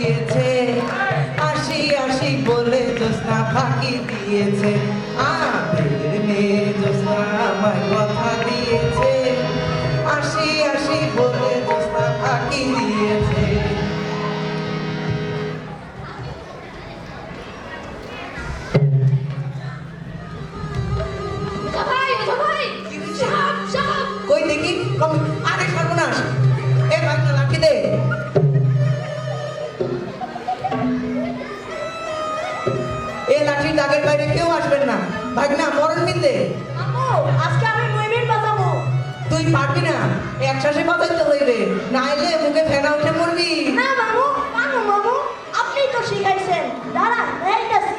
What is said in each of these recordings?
দিয়েছে, আসি আসি বলে জ্যোৎস্না ফাঁকি দিয়েছে, আবেগের মেয়ে জ্যোৎস্না আমায় কথা দিয়েছে, আসি আসি বলে জ্যোৎস্না ফাঁকি দিয়েছে। কই দেখি, আরে সর্বনাশ, এ ভাগনা লাঠি দে। এ লাঠির দাগের বাইরে কেউ আসবেন না, ভাগনা মরণ মিলতে। আজকে আমি মুইমিন বাজাবো। তুই পারবি না, এক শ্বাসে বাজাইতে হইবে, নাইলে মুখে ফেনা উঠে মরবি। না মামু, মামু আপনি তো শিখাইছেন, দাঁড়ান এইটাছি।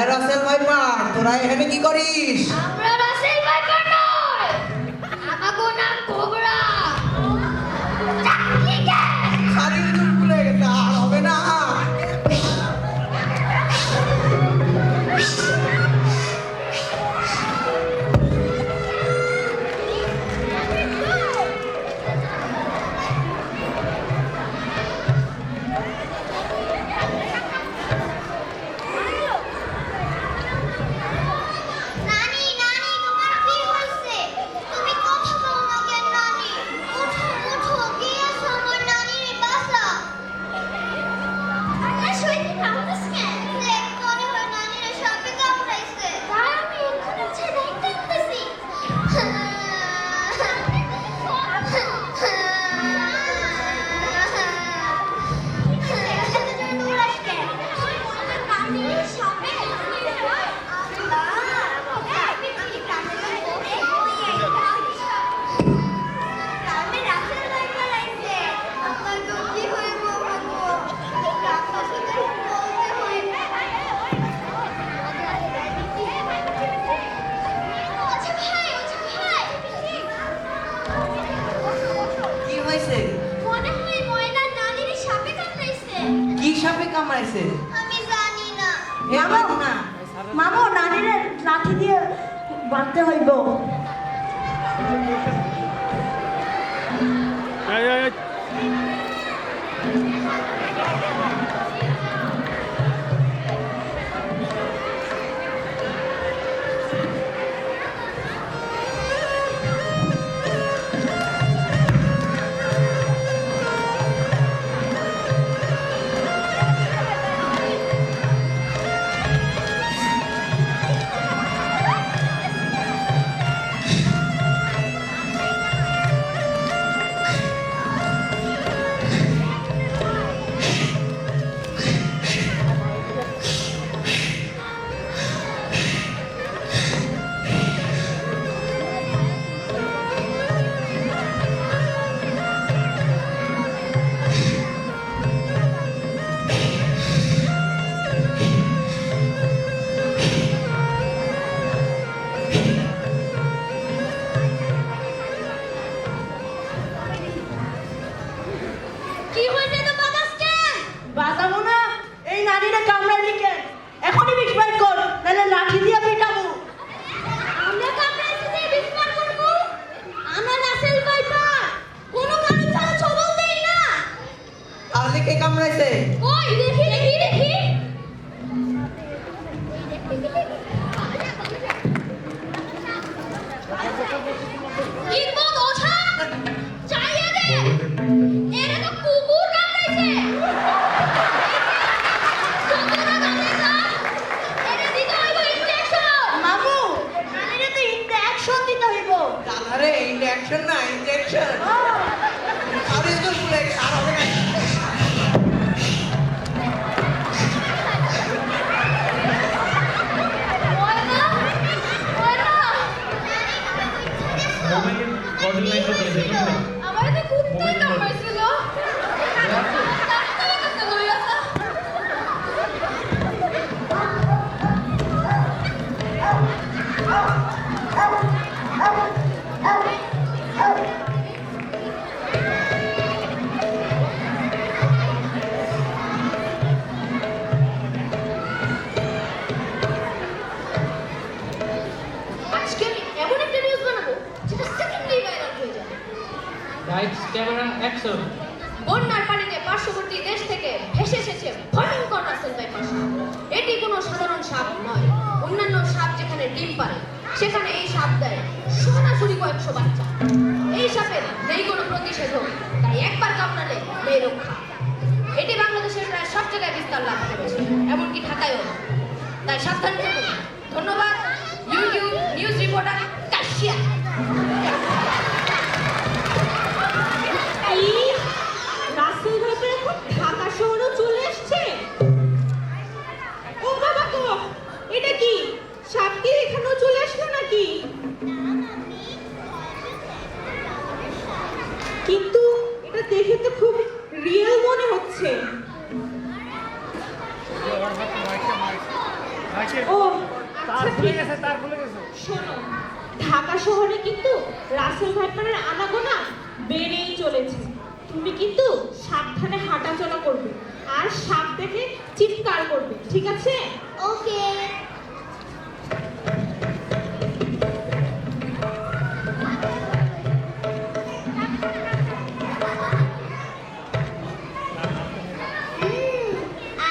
রাসেল ভাইপার, তোরা এখানে কি করিস? আমরা রাসেল ভাইপার নয়, আমাগো নাম কোবরা। চাকরি কেন? শাড়ি চুল খুলে গেছে, আর হবে না। নানি নানি তোমার কি হইছে? তুমি কথা বলো না কেন নানি? ওঠো ওঠো, কে আছে আমার নানির বাসা? আমার শরীর কাঁপতেছে কেন? দেখ মনে হয় নানির সাপে কামড়াইছে। তাই আমি এখানে ছেড়ে দেখতেছি। কি হয়েছে? মনে হয় ময়না নানির সাপে কামড়াইছে। কি সাপে কামড়াইছে? আমি জানি না। এ আমার না। মামু নানিরে লাঠি দিয়ে বাঁধতে হইব। Camera action. বন্যার পানিতে পার্শ্ববর্তী দেশ থেকে ভেসে এসেছে ভয়ঙ্কর রাসেল ভাইপার সাপ। এটি কোনো সাধারণ সাপ নয়। অন্যান্য সাপ যেখানে ডিম পারে সেখানে এই সাপ দেয় সরাসরি কয়েকশো বাচ্চা। এই সাপের নেই কোনো প্রতিষেধক, তাই একবার কামড়ালে নেই রক্ষা। এটি বাংলাদেশের প্রায় সব জায়গায় বিস্তার লাভ করেছে, এমনকি ঢাকায়ও। তাই সাবধান থাকুন। ধন্যবাদ। YouTube news reporter Kashia. এই রাসেল ভাইপার এখন ঢাকা শহরেও চলে এসছে। ও বাবা গো, এটা কি সাপ কি এখানেও চলে আসলো নাকি? কিন্তু এটা দেখে তো খুব রিয়েল মনে হচ্ছে। ও আচ্ছা, ঠিক আছে। শোনো, ঢাকা শহরে কিন্তু রাসেল ভাইপারের আনাগোনা বেড়েই চলেছে। তুমি কিন্তু সাবধানে হাঁটাচলা করবে আর সাপ দেখে চিৎকার করবে, ঠিক আছে? ওকে।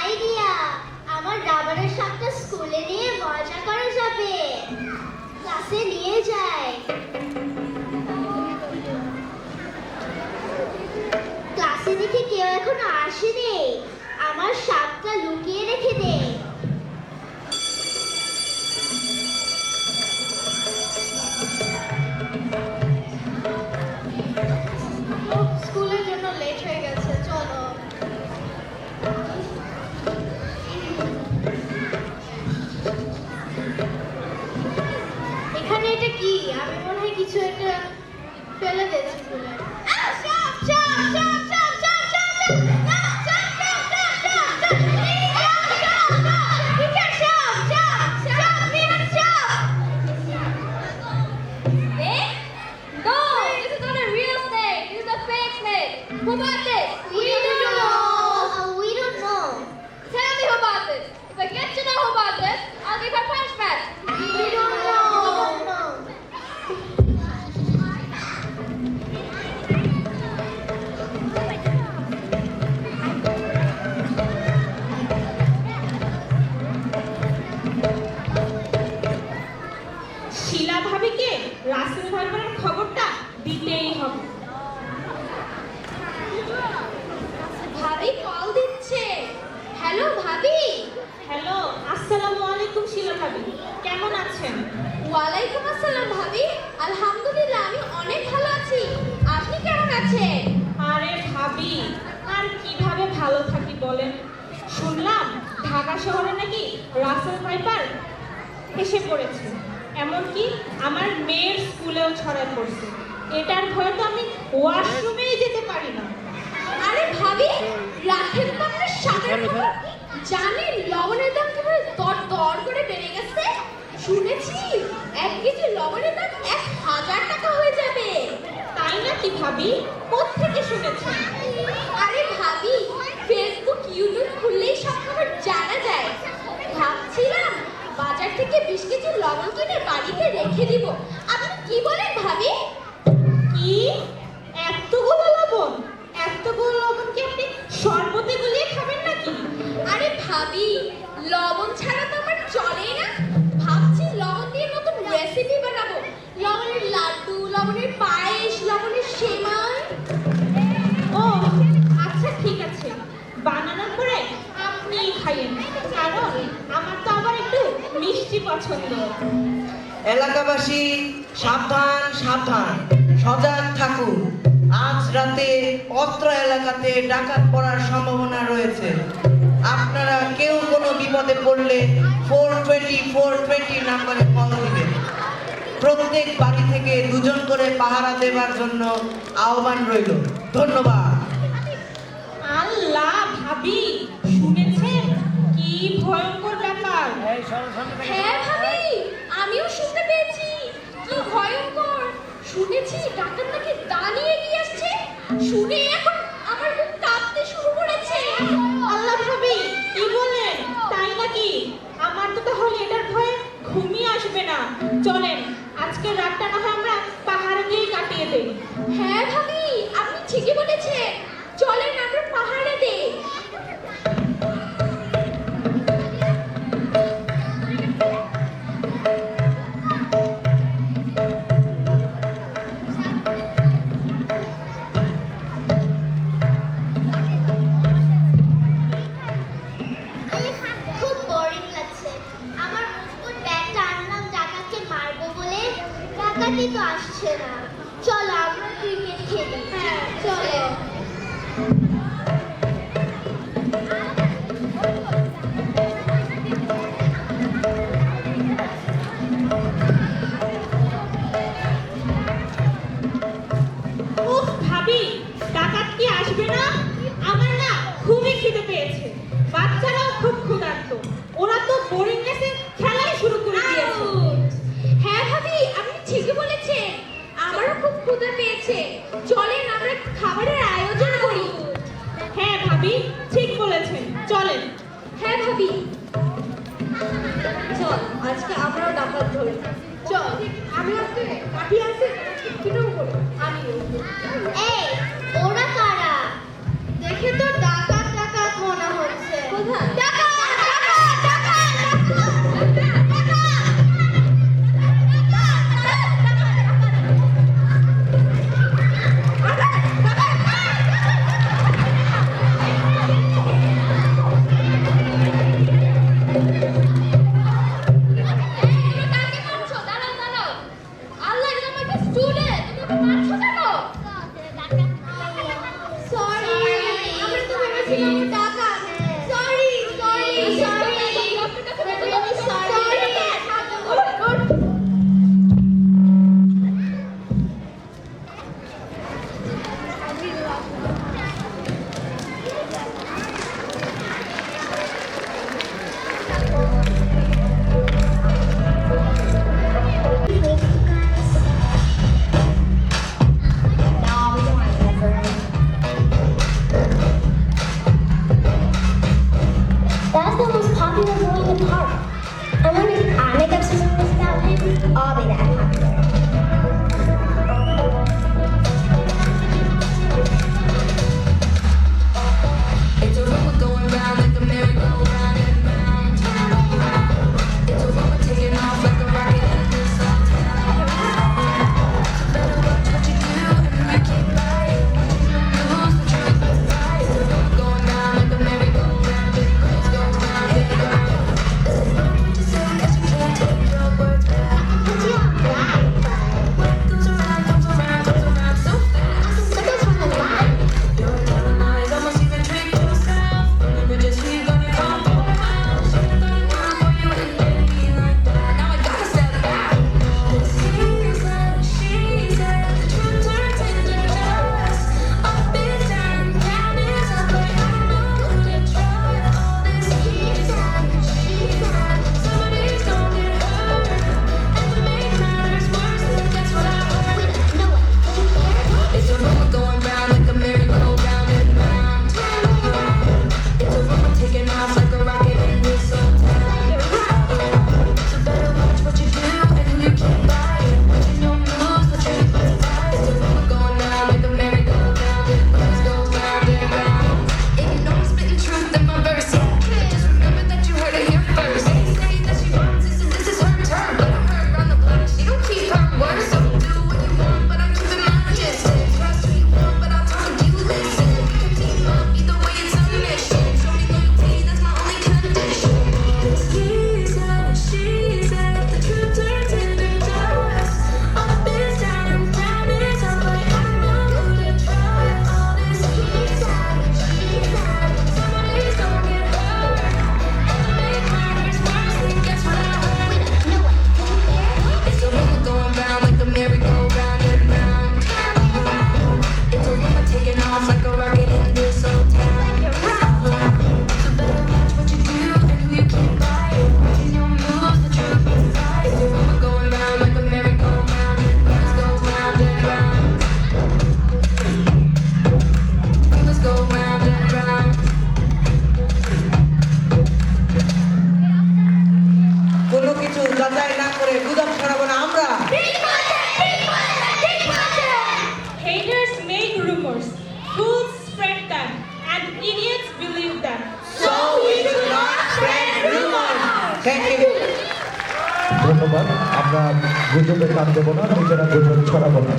আইডিয়া, আমার রাবারের সাপটা স্কুলে নিয়ে মজা করা যাবে। ক্লাসে নিয়ে যায়। ক্লাসে দেখে কেউ এখনো আসেনি, আমার সাপটা লুকিয়ে রেখে দে। স্কুলের জন্য লেট হয়ে গেছে, চলো। এখানে এটা কি? আমি মনে হয় কিছু একটা ফেলে দিয়েছি স্কুলে। Who bought this? We don't know. Tell me who bought this. If I get to know who bought this, I'll give her punishment. We don't know. শিলা ভাবিকে রাসেল ভাইপারের খবরটা দিতেই হবে। ভাবি কল দিচ্ছে। হ্যালো ভাবি। হ্যালো, আসসালামু আলাইকুম শিলা ভাবি, কেমন আছেন? ওয়ালাইকুম আসসালাম ভাবি। আলহামদুলিল্লাহ, আমি অনেক ভালো আছি। আপনি কেমন আছেন? আরে ভাবি, আর কিভাবে ভালো থাকি বলেন? শুনলাম ঢাকা শহরে নাকি রাসেল ভাইপার এসে পড়েছে, এমনকি আমার মেয়ের স্কুলেও ছড়ায় পড়ছে। এটার ভয়ে তো আমি ওয়াশরুমেই যেতে পারি না। আরে ভাবি, রাতের তো আপনার সাথের খবর জানেন? লবণের দাম কিভাবে দর করে বেড়ে গেছে। শুনেছি 1 কেজি লবণের দাম 1000 টাকা হয়ে যাবে। তাই নাকি ভাবি? কোত্থেকে শুনেছেন? আরে ভাবি, ফেসবুক ইউটিউব খুললেই সব খবর জানা যায়। ভাবছিলাম বাজার থেকে 20 কেজি লবণ কিনে বাড়িতে রেখে দিব। আপনি কি বলেন ভাবি? কি এতগুলো লবণ? এতগুলো লবণ কি আপনি শরবতে গুলিয়ে খাবেন নাকি? আরে ভাবি, লবণ ছাড়া তো আমার চলেই না। ভাবছি লবণ দিয়ে নতুন রেসিপি বানাবো। লবণের লাড্ডু, লবণের পায়েস, লবণের সেমাই। ও আচ্ছা, ঠিক আছে, বানানোর পরে আপনিই খাইয়েন, কারণ আমার তো আবার একটু মিষ্টি পছন্দ। এলাকাবাসী সাবধান সাবধান, সজাগ থাকুন। আজ রাতে অত্র এলাকাতে ডাকাত পড়ার সম্ভাবনা রয়েছে। আপনারা কেউ কোনো বিপদে পড়লে 420 নাম্বারে কল দিবেন। প্রত্যেক বাড়ি থেকে 2 জন করে পাহারা দেবার জন্য আহ্বান রইল। ধন্যবাদ। আল্লাহ ভাবি, শুনেছেন কি ভয়ঙ্কর ব্যাপার? হ্যাঁ ভাবি, আমিও শুনতে পেয়েছি। কি ভয়ঙ্কর! শুনেছি ডাক্তার নাকি দাঁড়িয়ে এগিয়ে আসছে। শুনে এখন আমার বুক কাঁপতে শুরু করেছে। আল্লাহ ভাবি, কি বলেন? তাই নাকি? আমার তো তাহলে এটার ভয়ে ঘুমিয়ে আসবে না। চলেন আজকে রাতটা না হয় আমরা পাহাড়ে গিয়ে কাটিয়ে দেই। হ্যাঁ ভাবি, আপনি ঠিক ডাকাতি তো আসছে না। চলো আমরা ক্রিকেট খেলি। হ্যাঁ, চলো। উফ ভাবি, ডাকাত কি আসবে না? আমার না খুবই খিদে পেয়েছে, বাচ্চারাও খুব ক্ষুধার্ত, ওরা তো বোরিংনেসে খেলাই শুরু করে দিয়েছে। হ্যাঁ ভাবি, আপনি ঠিকই বলেছেন, আমারও খুব ক্ষুধা পেয়েছে। চলেন আমরা খাবারের আয়োজন করি। হ্যাঁ ভাবি, ঠিক বলেছেন, চলেন। হ্যাঁ ভাবি, চল আজকে আমরাও ডাকাত ধরি। চল, আমি আজকে কাঠি আছে কিনেও করে আমিও। এই, ওরা কারা? দেখে তো ডাকাত ডাকাত মনে হচ্ছে। কোথায়? ডাকাত ডাকাত ডাকাত কাকে মারছো? দাঁড়াও দাঁড়াও, আল্লাহ এটা আমাকে স্টুডেন্ট, তুমি মারছো কেন? সরি, আমরা তো ভেবেছিলাম ও ডাকাত। Sorry sorry sorry That's the most popular boy in the park. I wonder if I make up some stories about him, I'll be that popular. It's a rumor going round like a merry-go-round and round. It's a rumor taking off like a rocket in the sun. So better watch what you do and who you keep by. Lose the truth, let's lie. It's a rumor going round like a merry-go-round and girls go round and round. This is not what you say 'cause you can't take your words back. Put you on black, What goes around so fast. but that's from the line. You're telling lies, almost even trick yourself. But just keep gonna come for a while. Should've thought it was for you and me like that. Now I gotta step back. He said, she said, the truth turns into dust. Up is down, down is up, but I don't know who to trust. All this he said, she said, somebody's gonna get hurt. And to make matters worse, that's what I heard. No one can hear. It's a rumor going round like a merry-go-round and round. It's a rumor taking off like a rocket in this old town. So better watch what you do and who you keep by. Watching your moves, the truth must lie. It's a rumor going round like a merry-go-round and girls go round and round. If you know I'm spitting truth, then my verse, yeah. Just remember that you heard it here first. They say that she wants this and this is her turn, but I'm her around the block. She don't keep her word, so do what you want, but I'm keeping my distance. Trust who you want, but I'll talk you listen. We can team up, either way it's a mission. Show me loyalty, that's my only condition. He said, she said, the truth turns into dust. Up is down, down is up, but I don't know who to trust. All this he said, she said, somebody's gonna get hurt. And to make matters worse, then guess what I heard? No one can hear. It's a rumor going round like a merry-go-round and round. It's a rumor taking off like a rocket in this old town. So better watch what you do and who you keep by. Watching your moves, the truth must lie. It's a rumor going round like a merry-go-round and girls go round and round. Rumors go round and round. কোনো কিছু যাচাই না করে গুদাম ছড়াবো না আমরা। Haters make rumors, fools spread them, and idiots believe them. So we do not spread rumors. Thank you. ধন্যবাদ। আমরা গুজবে কান দেবো না, নিজেরা গুজব ছড়াবো না।